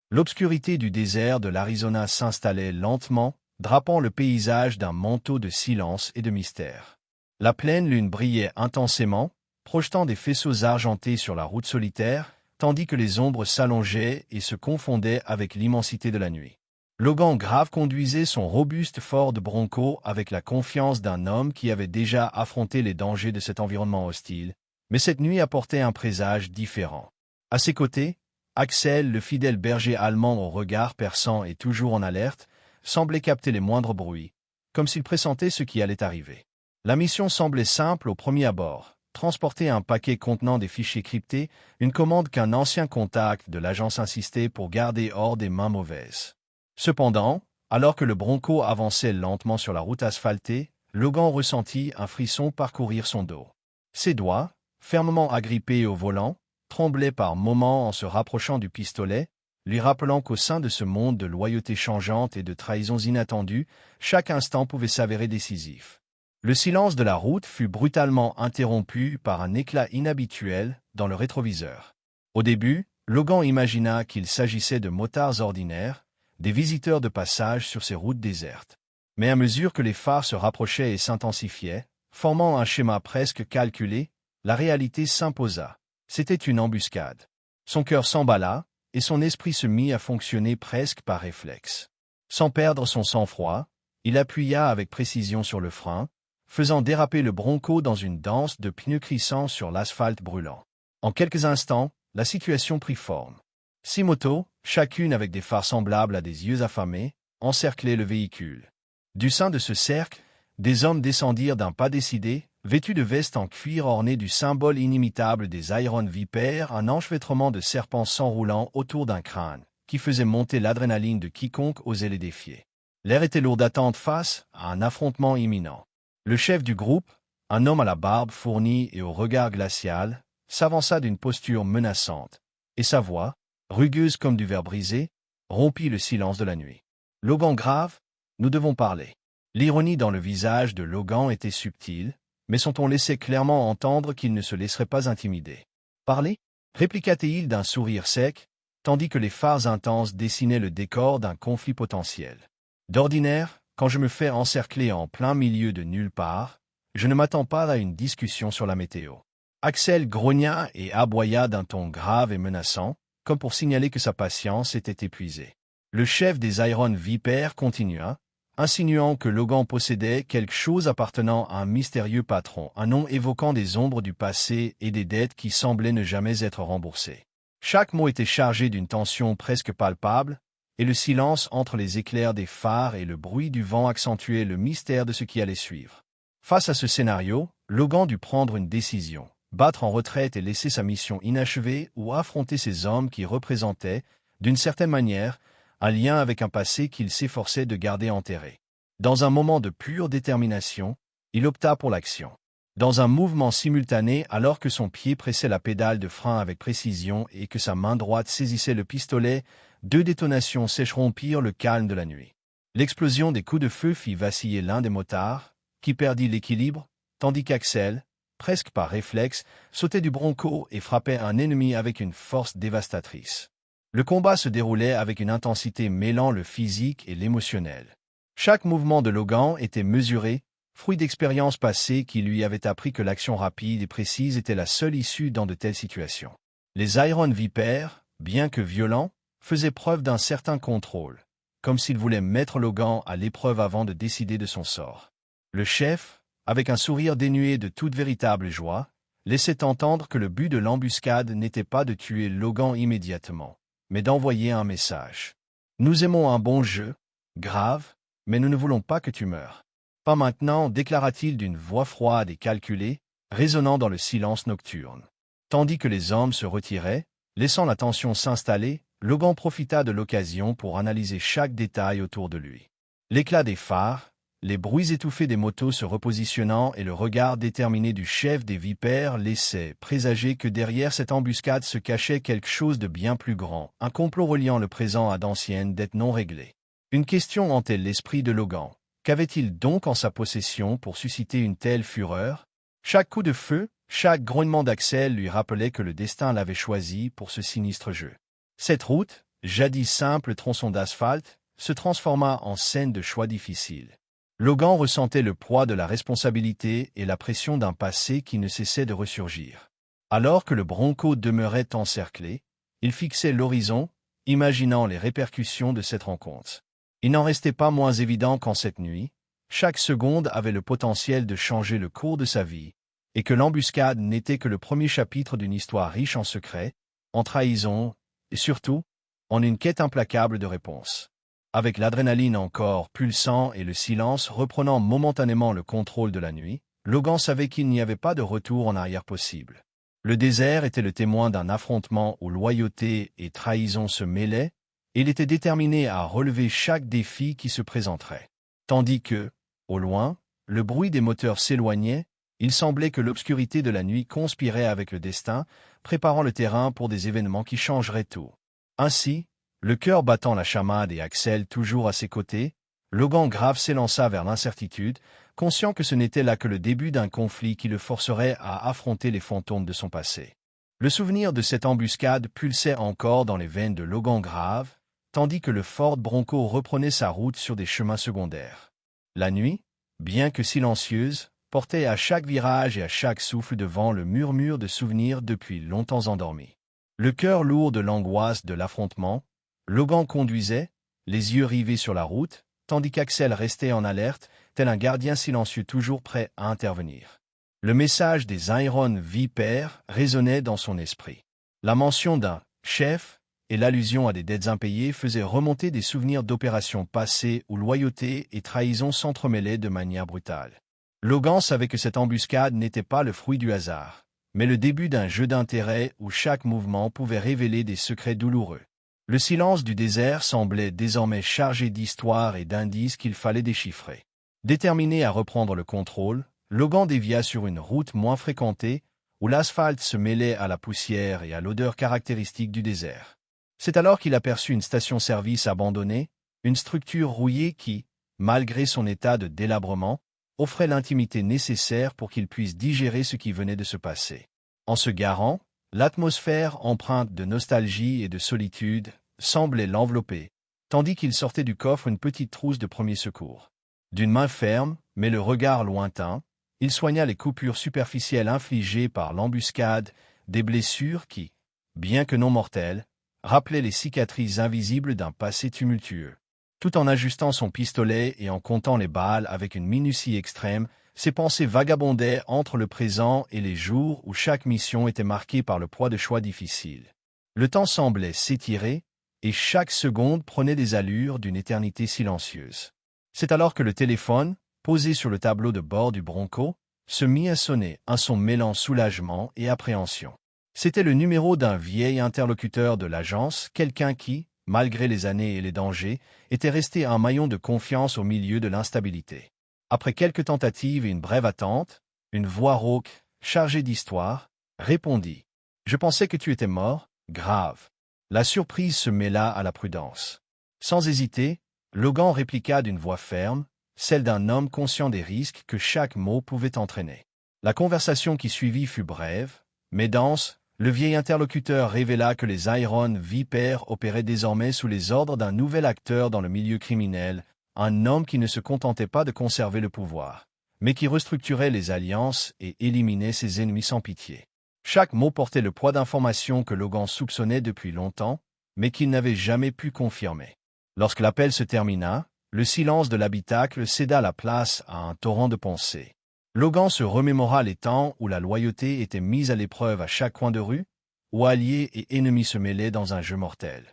L'obscurité du désert de l'Arizona s'installait lentement, drapant le paysage d'un manteau de silence et de mystère. La pleine lune brillait intensément, projetant des faisceaux argentés sur la route solitaire, tandis que les ombres s'allongeaient et se confondaient avec l'immensité de la nuit. Logan Grave conduisait son robuste Ford Bronco avec la confiance d'un homme qui avait déjà affronté les dangers de cet environnement hostile, mais cette nuit apportait un présage différent. À ses côtés, Axel, le fidèle berger allemand au regard perçant et toujours en alerte, semblait capter les moindres bruits, comme s'il pressentait ce qui allait arriver. La mission semblait simple au premier abord. Transporter un paquet contenant des fichiers cryptés, une commande qu'un ancien contact de l'agence insistait pour garder hors des mains mauvaises. Cependant, alors que le Bronco avançait lentement sur la route asphaltée, Logan ressentit un frisson parcourir son dos. Ses doigts, fermement agrippés au volant, tremblaient par moments en se rapprochant du pistolet, lui rappelant qu'au sein de ce monde de loyauté changeante et de trahisons inattendues, chaque instant pouvait s'avérer décisif. Le silence de la route fut brutalement interrompu par un éclat inhabituel dans le rétroviseur. Au début, Logan imagina qu'il s'agissait de motards ordinaires, des visiteurs de passage sur ces routes désertes. Mais à mesure que les phares se rapprochaient et s'intensifiaient, formant un schéma presque calculé, la réalité s'imposa. C'était une embuscade. Son cœur s'emballa, et son esprit se mit à fonctionner presque par réflexe. Sans perdre son sang-froid, il appuya avec précision sur le frein, faisant déraper le Bronco dans une danse de pneus crissants sur l'asphalte brûlant. En quelques instants, la situation prit forme. 6 motos, chacune avec des phares semblables à des yeux affamés, encerclaient le véhicule. Du sein de ce cercle, des hommes descendirent d'un pas décidé, vêtus de vestes en cuir ornées du symbole inimitable des Iron Vipers, un enchevêtrement de serpents s'enroulant autour d'un crâne, qui faisait monter l'adrénaline de quiconque osait les défier. L'air était lourd d'attente face à un affrontement imminent. Le chef du groupe, un homme à la barbe fournie et au regard glacial, s'avança d'une posture menaçante, et sa voix, rugueuse comme du verre brisé, rompit le silence de la nuit. « Logan Grave, nous devons parler. » L'ironie dans le visage de Logan était subtile, mais son ton laissait clairement entendre qu'il ne se laisserait pas intimider. « Parler » répliqua-t-il d'un sourire sec, tandis que les phares intenses dessinaient le décor d'un conflit potentiel. « D'ordinaire, quand je me fais encercler en plein milieu de nulle part, je ne m'attends pas à une discussion sur la météo. » Axel grogna et aboya d'un ton grave et menaçant, comme pour signaler que sa patience était épuisée. Le chef des Iron Vipers continua, insinuant que Logan possédait quelque chose appartenant à un mystérieux patron, un nom évoquant des ombres du passé et des dettes qui semblaient ne jamais être remboursées. Chaque mot était chargé d'une tension presque palpable, et le silence entre les éclairs des phares et le bruit du vent accentuait le mystère de ce qui allait suivre. Face à ce scénario, Logan dut prendre une décision, battre en retraite et laisser sa mission inachevée ou affronter ces hommes qui représentaient, d'une certaine manière, un lien avec un passé qu'il s'efforçait de garder enterré. Dans un moment de pure détermination, il opta pour l'action. Dans un mouvement simultané, alors que son pied pressait la pédale de frein avec précision et que sa main droite saisissait le pistolet, 2 détonations s'échrompirent le calme de la nuit. L'explosion des coups de feu fit vaciller l'un des motards, qui perdit l'équilibre, tandis qu'Axel, presque par réflexe, sautait du Bronco et frappait un ennemi avec une force dévastatrice. Le combat se déroulait avec une intensité mêlant le physique et l'émotionnel. Chaque mouvement de Logan était mesuré, fruit d'expériences passées qui lui avaient appris que l'action rapide et précise était la seule issue dans de telles situations. Les Iron Vipers, bien que violents, faisaient preuve d'un certain contrôle, comme s'ils voulaient mettre Logan à l'épreuve avant de décider de son sort. Le chef, avec un sourire dénué de toute véritable joie, laissait entendre que le but de l'embuscade n'était pas de tuer Logan immédiatement, mais d'envoyer un message. « Nous aimons un bon jeu, Grave, mais nous ne voulons pas que tu meures. »« Pas maintenant, » déclara-t-il d'une voix froide et calculée, résonnant dans le silence nocturne. Tandis que les hommes se retiraient, laissant la tension s'installer, Logan profita de l'occasion pour analyser chaque détail autour de lui. L'éclat des phares, les bruits étouffés des motos se repositionnant et le regard déterminé du chef des Vipers laissaient présager que derrière cette embuscade se cachait quelque chose de bien plus grand, un complot reliant le présent à d'anciennes dettes non réglées. Une question hantait l'esprit de Logan. Qu'avait-il donc en sa possession pour susciter une telle fureur? Chaque coup de feu, chaque grognement d'Axel lui rappelait que le destin l'avait choisi pour ce sinistre jeu. Cette route, jadis simple tronçon d'asphalte, se transforma en scène de choix difficiles. Logan ressentait le poids de la responsabilité et la pression d'un passé qui ne cessait de ressurgir. Alors que le Bronco demeurait encerclé, il fixait l'horizon, imaginant les répercussions de cette rencontre. Il n'en restait pas moins évident qu'en cette nuit, chaque seconde avait le potentiel de changer le cours de sa vie, et que l'embuscade n'était que le premier chapitre d'une histoire riche en secrets, en trahison, et surtout, en une quête implacable de réponses. Avec l'adrénaline encore pulsant et le silence reprenant momentanément le contrôle de la nuit, Logan savait qu'il n'y avait pas de retour en arrière possible. Le désert était le témoin d'un affrontement où loyauté et trahison se mêlaient, et il était déterminé à relever chaque défi qui se présenterait. Tandis que, au loin, le bruit des moteurs s'éloignait, il semblait que l'obscurité de la nuit conspirait avec le destin, préparant le terrain pour des événements qui changeraient tout. Ainsi, le cœur battant la chamade et Axel toujours à ses côtés, Logan grave s'élança vers l'incertitude, conscient que ce n'était là que le début d'un conflit qui le forcerait à affronter les fantômes de son passé. Le souvenir de cette embuscade pulsait encore dans les veines de Logan grave, tandis que le Ford Bronco reprenait sa route sur des chemins secondaires. La nuit, bien que silencieuse, portait à chaque virage et à chaque souffle de vent le murmure de souvenirs depuis longtemps endormis. Le cœur lourd de l'angoisse de l'affrontement, Logan conduisait, les yeux rivés sur la route, tandis qu'Axel restait en alerte, tel un gardien silencieux toujours prêt à intervenir. Le message des Iron Viper résonnait dans son esprit. La mention d'un « chef » et l'allusion à des dettes impayées faisaient remonter des souvenirs d'opérations passées où loyauté et trahison s'entremêlaient de manière brutale. Logan savait que cette embuscade n'était pas le fruit du hasard, mais le début d'un jeu d'intérêt où chaque mouvement pouvait révéler des secrets douloureux. Le silence du désert semblait désormais chargé d'histoires et d'indices qu'il fallait déchiffrer. Déterminé à reprendre le contrôle, Logan dévia sur une route moins fréquentée, où l'asphalte se mêlait à la poussière et à l'odeur caractéristique du désert. C'est alors qu'il aperçut une station-service abandonnée, une structure rouillée qui, malgré son état de délabrement, offrait l'intimité nécessaire pour qu'il puisse digérer ce qui venait de se passer. En se garant, l'atmosphère empreinte de nostalgie et de solitude semblait l'envelopper, tandis qu'il sortait du coffre une petite trousse de premiers secours. D'une main ferme, mais le regard lointain, il soigna les coupures superficielles infligées par l'embuscade, des blessures qui, bien que non mortelles, rappelaient les cicatrices invisibles d'un passé tumultueux. Tout en ajustant son pistolet et en comptant les balles avec une minutie extrême, ses pensées vagabondaient entre le présent et les jours où chaque mission était marquée par le poids de choix difficiles. Le temps semblait s'étirer, et chaque seconde prenait des allures d'une éternité silencieuse. C'est alors que le téléphone, posé sur le tableau de bord du Bronco, se mit à sonner, un son mêlant soulagement et appréhension. C'était le numéro d'un vieil interlocuteur de l'agence, quelqu'un qui, malgré les années et les dangers, était resté un maillon de confiance au milieu de l'instabilité. Après quelques tentatives et une brève attente, une voix rauque, chargée d'histoire, répondit « Je pensais que tu étais mort, grave. » La surprise se mêla à la prudence. Sans hésiter, Logan répliqua d'une voix ferme, celle d'un homme conscient des risques que chaque mot pouvait entraîner. La conversation qui suivit fut brève, mais dense. Le vieil interlocuteur révéla que les Iron Viper opéraient désormais sous les ordres d'un nouvel acteur dans le milieu criminel, un homme qui ne se contentait pas de conserver le pouvoir, mais qui restructurait les alliances et éliminait ses ennemis sans pitié. Chaque mot portait le poids d'informations que Logan soupçonnait depuis longtemps, mais qu'il n'avait jamais pu confirmer. Lorsque l'appel se termina, le silence de l'habitacle céda la place à un torrent de pensées. Logan se remémora les temps où la loyauté était mise à l'épreuve à chaque coin de rue, où alliés et ennemis se mêlaient dans un jeu mortel.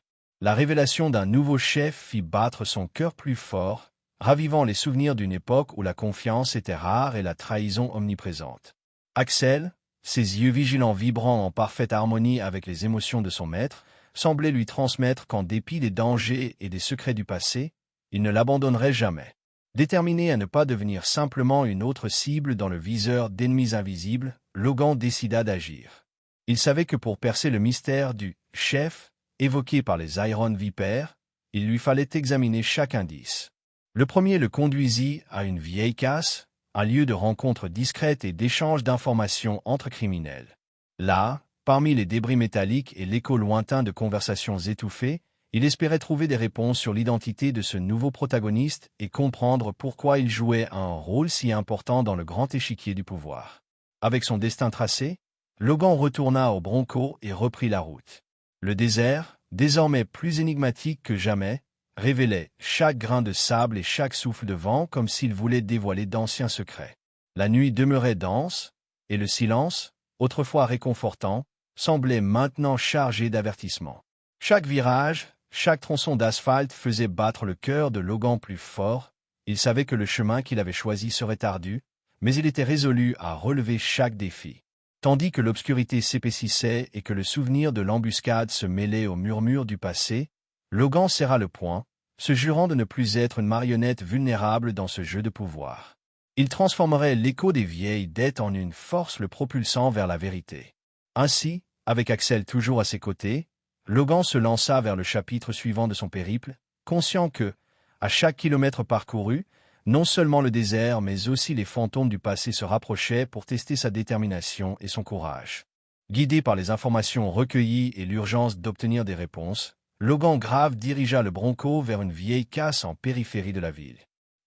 La révélation d'un nouveau chef fit battre son cœur plus fort, ravivant les souvenirs d'une époque où la confiance était rare et la trahison omniprésente. Axel, ses yeux vigilants vibrant en parfaite harmonie avec les émotions de son maître, semblait lui transmettre qu'en dépit des dangers et des secrets du passé, il ne l'abandonnerait jamais. Déterminé à ne pas devenir simplement une autre cible dans le viseur d'ennemis invisibles, Logan décida d'agir. Il savait que pour percer le mystère du « chef » évoqué par les Iron Viper, il lui fallait examiner chaque indice. Le premier le conduisit à une vieille casse, un lieu de rencontre discrète et d'échange d'informations entre criminels. Là, parmi les débris métalliques et l'écho lointain de conversations étouffées, Il espérait trouver des réponses sur l'identité de ce nouveau protagoniste et comprendre pourquoi il jouait un rôle si important dans le grand échiquier du pouvoir. Avec son destin tracé, Logan retourna au Bronco et reprit la route. Le désert, désormais plus énigmatique que jamais, révélait chaque grain de sable et chaque souffle de vent comme s'il voulait dévoiler d'anciens secrets. La nuit demeurait dense, et le silence, autrefois réconfortant, semblait maintenant chargé d'avertissements. Chaque virage, chaque tronçon d'asphalte faisait battre le cœur de Logan plus fort. Il savait que le chemin qu'il avait choisi serait ardu, mais il était résolu à relever chaque défi. Tandis que l'obscurité s'épaississait et que le souvenir de l'embuscade se mêlait au murmure du passé, Logan serra le poing, se jurant de ne plus être une marionnette vulnérable dans ce jeu de pouvoir. Il transformerait l'écho des vieilles dettes en une force le propulsant vers la vérité. Ainsi, avec Axel toujours à ses côtés, Logan se lança vers le chapitre suivant de son périple, conscient que, à chaque kilomètre parcouru, non seulement le désert mais aussi les fantômes du passé se rapprochaient pour tester sa détermination et son courage. Guidé par les informations recueillies et l'urgence d'obtenir des réponses, Logan Grave dirigea le Bronco vers une vieille casse en périphérie de la ville.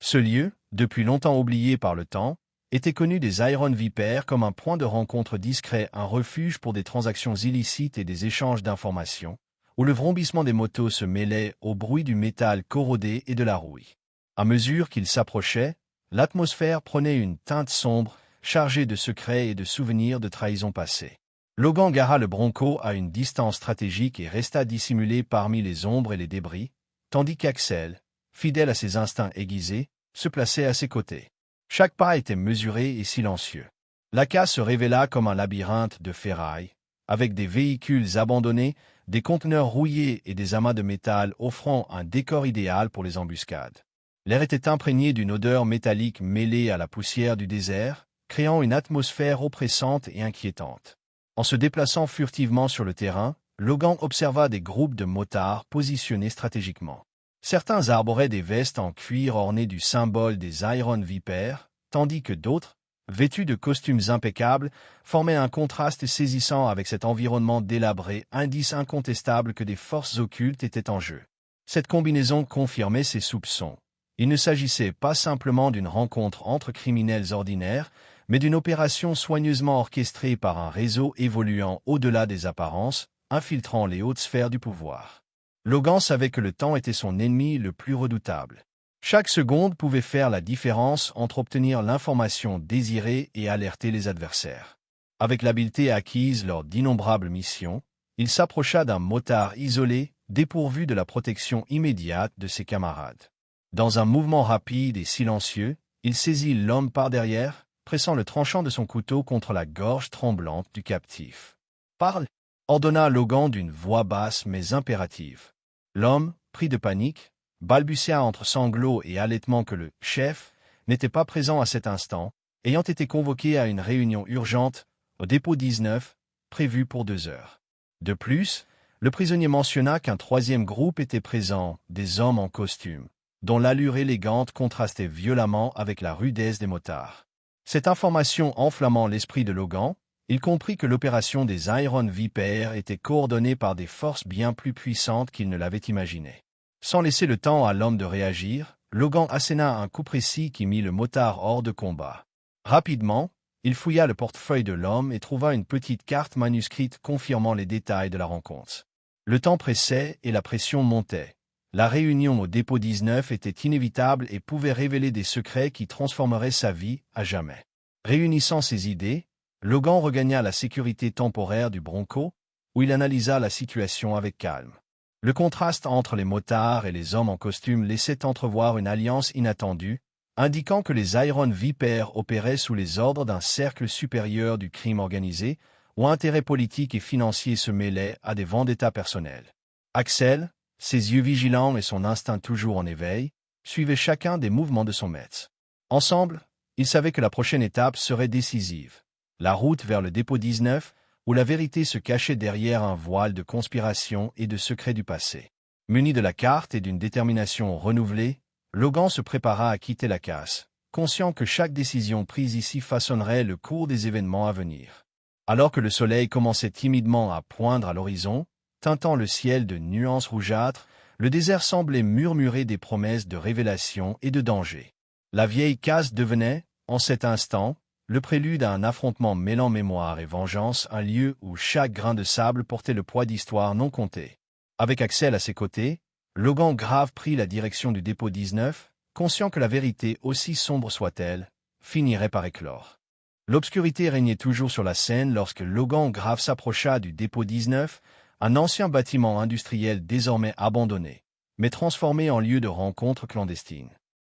Ce lieu, depuis longtemps oublié par le temps, était connu des Iron Vipers comme un point de rencontre discret, un refuge pour des transactions illicites et des échanges d'informations, où le vrombissement des motos se mêlait au bruit du métal corrodé et de la rouille. À mesure qu'il s'approchait, l'atmosphère prenait une teinte sombre, chargée de secrets et de souvenirs de trahisons passées. Logan gara le Bronco à une distance stratégique et resta dissimulé parmi les ombres et les débris, tandis qu'Axel, fidèle à ses instincts aiguisés, se plaçait à ses côtés. Chaque pas était mesuré et silencieux. La casse se révéla comme un labyrinthe de ferraille, avec des véhicules abandonnés, des conteneurs rouillés et des amas de métal offrant un décor idéal pour les embuscades. L'air était imprégné d'une odeur métallique mêlée à la poussière du désert, créant une atmosphère oppressante et inquiétante. En se déplaçant furtivement sur le terrain, Logan observa des groupes de motards positionnés stratégiquement. Certains arboraient des vestes en cuir ornées du symbole des Iron Vipers, tandis que d'autres, vêtus de costumes impeccables, formaient un contraste saisissant avec cet environnement délabré, indice incontestable que des forces occultes étaient en jeu. Cette combinaison confirmait ses soupçons. Il ne s'agissait pas simplement d'une rencontre entre criminels ordinaires, mais d'une opération soigneusement orchestrée par un réseau évoluant au-delà des apparences, infiltrant les hautes sphères du pouvoir. Logan savait que le temps était son ennemi le plus redoutable. Chaque seconde pouvait faire la différence entre obtenir l'information désirée et alerter les adversaires. Avec l'habileté acquise lors d'innombrables missions, il s'approcha d'un motard isolé, dépourvu de la protection immédiate de ses camarades. Dans un mouvement rapide et silencieux, il saisit l'homme par derrière, pressant le tranchant de son couteau contre la gorge tremblante du captif. « Parle !» ordonna Logan d'une voix basse mais impérative. L'homme, pris de panique, balbutia entre sanglots et halètements que le « chef » n'était pas présent à cet instant, ayant été convoqué à une réunion urgente, au dépôt 19, prévue pour 2 heures. De plus, le prisonnier mentionna qu'un troisième groupe était présent, des hommes en costume, dont l'allure élégante contrastait violemment avec la rudesse des motards. Cette information enflammant l'esprit de Logan, il comprit que l'opération des Iron Vipers était coordonnée par des forces bien plus puissantes qu'il ne l'avait imaginé. Sans laisser le temps à l'homme de réagir, Logan asséna un coup précis qui mit le motard hors de combat. Rapidement, il fouilla le portefeuille de l'homme et trouva une petite carte manuscrite confirmant les détails de la rencontre. Le temps pressait et la pression montait. La réunion au dépôt 19 était inévitable et pouvait révéler des secrets qui transformeraient sa vie à jamais. Réunissant ses idées, Logan regagna la sécurité temporaire du Bronco, où il analysa la situation avec calme. Le contraste entre les motards et les hommes en costume laissait entrevoir une alliance inattendue, indiquant que les Iron Vipers opéraient sous les ordres d'un cercle supérieur du crime organisé, où intérêts politiques et financiers se mêlaient à des vendettas personnels. Axel, ses yeux vigilants et son instinct toujours en éveil, suivaient chacun des mouvements de son maître. Ensemble, ils savaient que la prochaine étape serait décisive. La route vers le dépôt 19, où la vérité se cachait derrière un voile de conspiration et de secrets du passé. Muni de la carte et d'une détermination renouvelée, Logan se prépara à quitter la casse, conscient que chaque décision prise ici façonnerait le cours des événements à venir. Alors que le soleil commençait timidement à poindre à l'horizon, teintant le ciel de nuances rougeâtres, Le désert semblait murmurer des promesses de révélation et de danger. La vieille case devenait, en cet instant, le prélude à un affrontement mêlant mémoire et vengeance, un lieu où chaque grain de sable portait le poids d'histoires non comptées. Avec Axel à ses côtés, Logan Grave prit la direction du dépôt 19, conscient que la vérité, aussi sombre soit-elle, finirait par éclore. L'obscurité régnait toujours sur la scène lorsque Logan Grave s'approcha du dépôt 19, un ancien bâtiment industriel désormais abandonné, mais transformé en lieu de rencontre clandestine.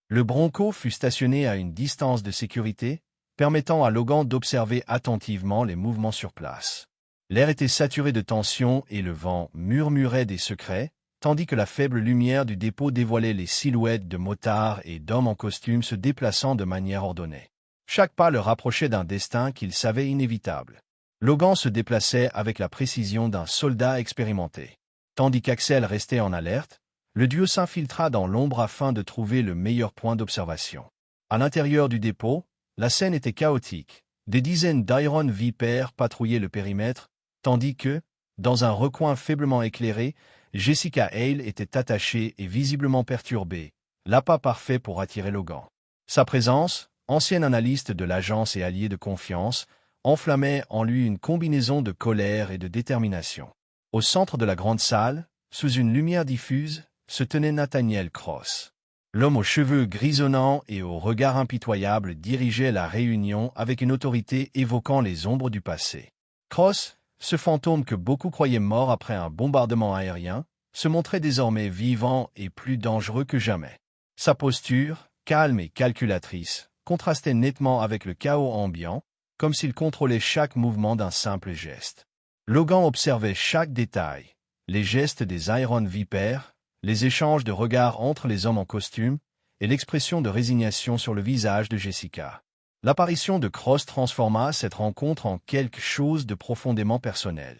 Le Bronco fut stationné à une distance de sécurité, permettant à Logan d'observer attentivement les mouvements sur place. L'air était saturé de tension et le vent murmurait des secrets, tandis que la faible lumière du dépôt dévoilait les silhouettes de motards et d'hommes en costume se déplaçant de manière ordonnée. Chaque pas le rapprochait d'un destin qu'il savait inévitable. Logan se déplaçait avec la précision d'un soldat expérimenté. Tandis qu'Axel restait en alerte, le duo s'infiltra dans l'ombre afin de trouver le meilleur point d'observation. À l'intérieur du dépôt, la scène était chaotique. Des dizaines d'Iron Viper patrouillaient le périmètre, tandis que, dans un recoin faiblement éclairé, Jessica Hale était attachée et visiblement perturbée, l'appât parfait pour attirer Logan. Sa présence, ancienne analyste de l'agence et alliée de confiance, enflammait en lui une combinaison de colère et de détermination. Au centre de la grande salle, sous une lumière diffuse, se tenait Nathaniel Cross. L'homme aux cheveux grisonnants et au regard impitoyable dirigeait la réunion avec une autorité évoquant les ombres du passé. Cross, ce fantôme que beaucoup croyaient mort après un bombardement aérien, se montrait désormais vivant et plus dangereux que jamais. Sa posture, calme et calculatrice, contrastait nettement avec le chaos ambiant, comme s'il contrôlait chaque mouvement d'un simple geste. Logan observait chaque détail, les gestes des Iron Viper, les échanges de regards entre les hommes en costume et l'expression de résignation sur le visage de Jessica. L'apparition de Cross transforma cette rencontre en quelque chose de profondément personnel.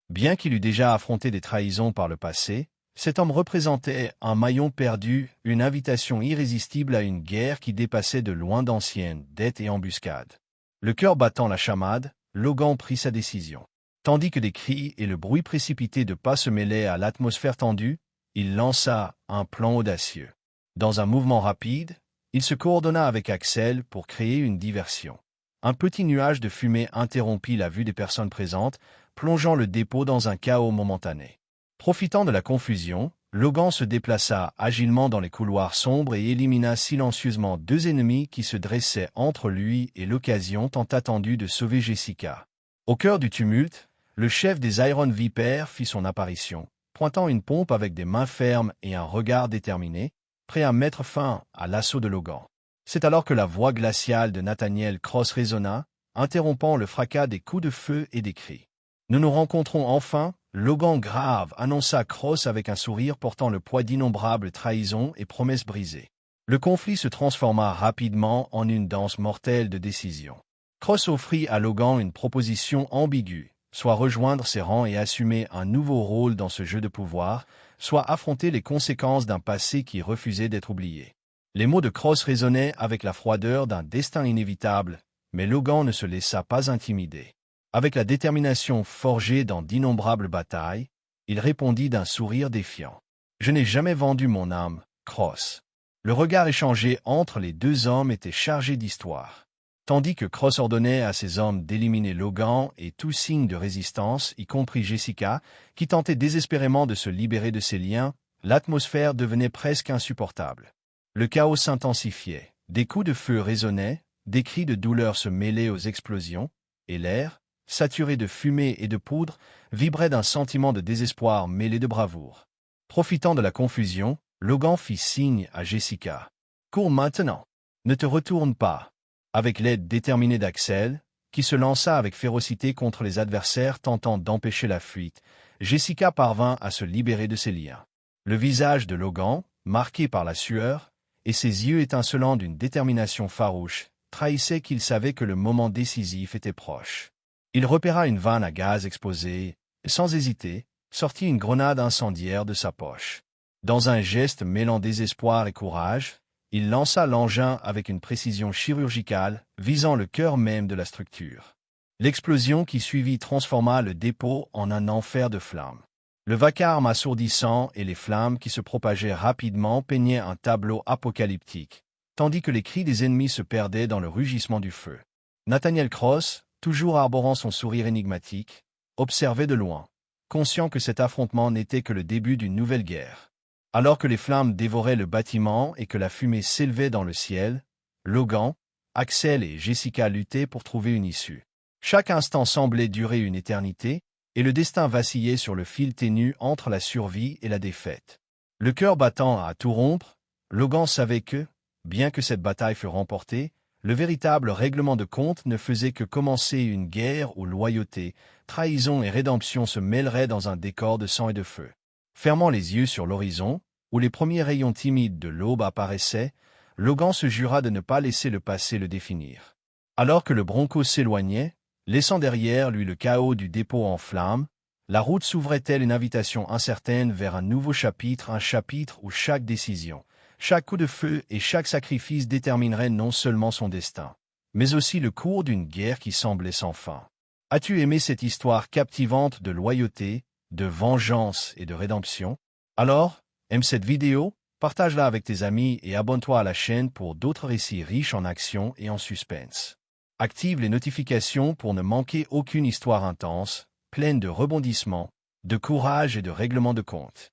Bien qu'il eût déjà affronté des trahisons par le passé, cet homme représentait un maillon perdu, une invitation irrésistible à une guerre qui dépassait de loin d'anciennes dettes et embuscades. Le cœur battant la chamade, Logan prit sa décision. Tandis que des cris et le bruit précipité de pas se mêlaient à l'atmosphère tendue, il lança un plan audacieux. Dans un mouvement rapide, il se coordonna avec Axel pour créer une diversion. Un petit nuage de fumée interrompit la vue des personnes présentes, plongeant le dépôt dans un chaos momentané. Profitant de la confusion, Logan se déplaça agilement dans les couloirs sombres et élimina silencieusement deux ennemis qui se dressaient entre lui et l'occasion tant attendue de sauver Jessica. Au cœur du tumulte, le chef des Iron Viper fit son apparition, pointant une pompe avec des mains fermes et un regard déterminé, prêt à mettre fin à l'assaut de Logan. C'est alors que la voix glaciale de Nathaniel Cross résonna, interrompant le fracas des coups de feu et des cris. « Nous nous rencontrons enfin !» Logan Grave annonça Cross avec un sourire portant le poids d'innombrables trahisons et promesses brisées. Le conflit se transforma rapidement en une danse mortelle de décision. Cross offrit à Logan une proposition ambiguë, soit rejoindre ses rangs et assumer un nouveau rôle dans ce jeu de pouvoir, soit affronter les conséquences d'un passé qui refusait d'être oublié. Les mots de Cross résonnaient avec la froideur d'un destin inévitable, mais Logan ne se laissa pas intimider. Avec la détermination forgée dans d'innombrables batailles, il répondit d'un sourire défiant. « Je n'ai jamais vendu mon âme, Cross. » Le regard échangé entre les deux hommes était chargé d'histoire. Tandis que Cross ordonnait à ses hommes d'éliminer Logan et tout signe de résistance, y compris Jessica, qui tentait désespérément de se libérer de ses liens, l'atmosphère devenait presque insupportable. Le chaos s'intensifiait, des coups de feu résonnaient, des cris de douleur se mêlaient aux explosions, et l'air, saturé de fumée et de poudre, vibrait d'un sentiment de désespoir mêlé de bravoure. Profitant de la confusion, Logan fit signe à Jessica. « Cours maintenant. Ne te retourne pas. » Avec l'aide déterminée d'Axel, qui se lança avec férocité contre les adversaires tentant d'empêcher la fuite, Jessica parvint à se libérer de ses liens. Le visage de Logan, marqué par la sueur, et ses yeux étincelants d'une détermination farouche, trahissaient qu'il savait que le moment décisif était proche. Il repéra une vanne à gaz exposée, et sans hésiter, sortit une grenade incendiaire de sa poche. Dans un geste mêlant désespoir et courage, il lança l'engin avec une précision chirurgicale, visant le cœur même de la structure. L'explosion qui suivit transforma le dépôt en un enfer de flammes. Le vacarme assourdissant et les flammes qui se propageaient rapidement peignaient un tableau apocalyptique, tandis que les cris des ennemis se perdaient dans le rugissement du feu. Nathaniel Cross, toujours arborant son sourire énigmatique, observait de loin, conscient que cet affrontement n'était que le début d'une nouvelle guerre. Alors que les flammes dévoraient le bâtiment et que la fumée s'élevait dans le ciel, Logan, Axel et Jessica luttaient pour trouver une issue. Chaque instant semblait durer une éternité, et le destin vacillait sur le fil ténu entre la survie et la défaite. Le cœur battant à tout rompre, Logan savait que, bien que cette bataille fût remportée, le véritable règlement de compte ne faisait que commencer une guerre où loyauté, trahison et rédemption se mêleraient dans un décor de sang et de feu. Fermant les yeux sur l'horizon, où les premiers rayons timides de l'aube apparaissaient, Logan se jura de ne pas laisser le passé le définir. Alors que le Bronco s'éloignait, laissant derrière lui le chaos du dépôt en flammes, la route s'ouvrait-elle une invitation incertaine vers un nouveau chapitre, un chapitre où chaque décision, chaque coup de feu et chaque sacrifice déterminerait non seulement son destin, mais aussi le cours d'une guerre qui semblait sans fin. As-tu aimé cette histoire captivante de loyauté, de vengeance et de rédemption? Alors, aime cette vidéo, partage-la avec tes amis et abonne-toi à la chaîne pour d'autres récits riches en action et en suspense. Active les notifications pour ne manquer aucune histoire intense, pleine de rebondissements, de courage et de règlement de compte.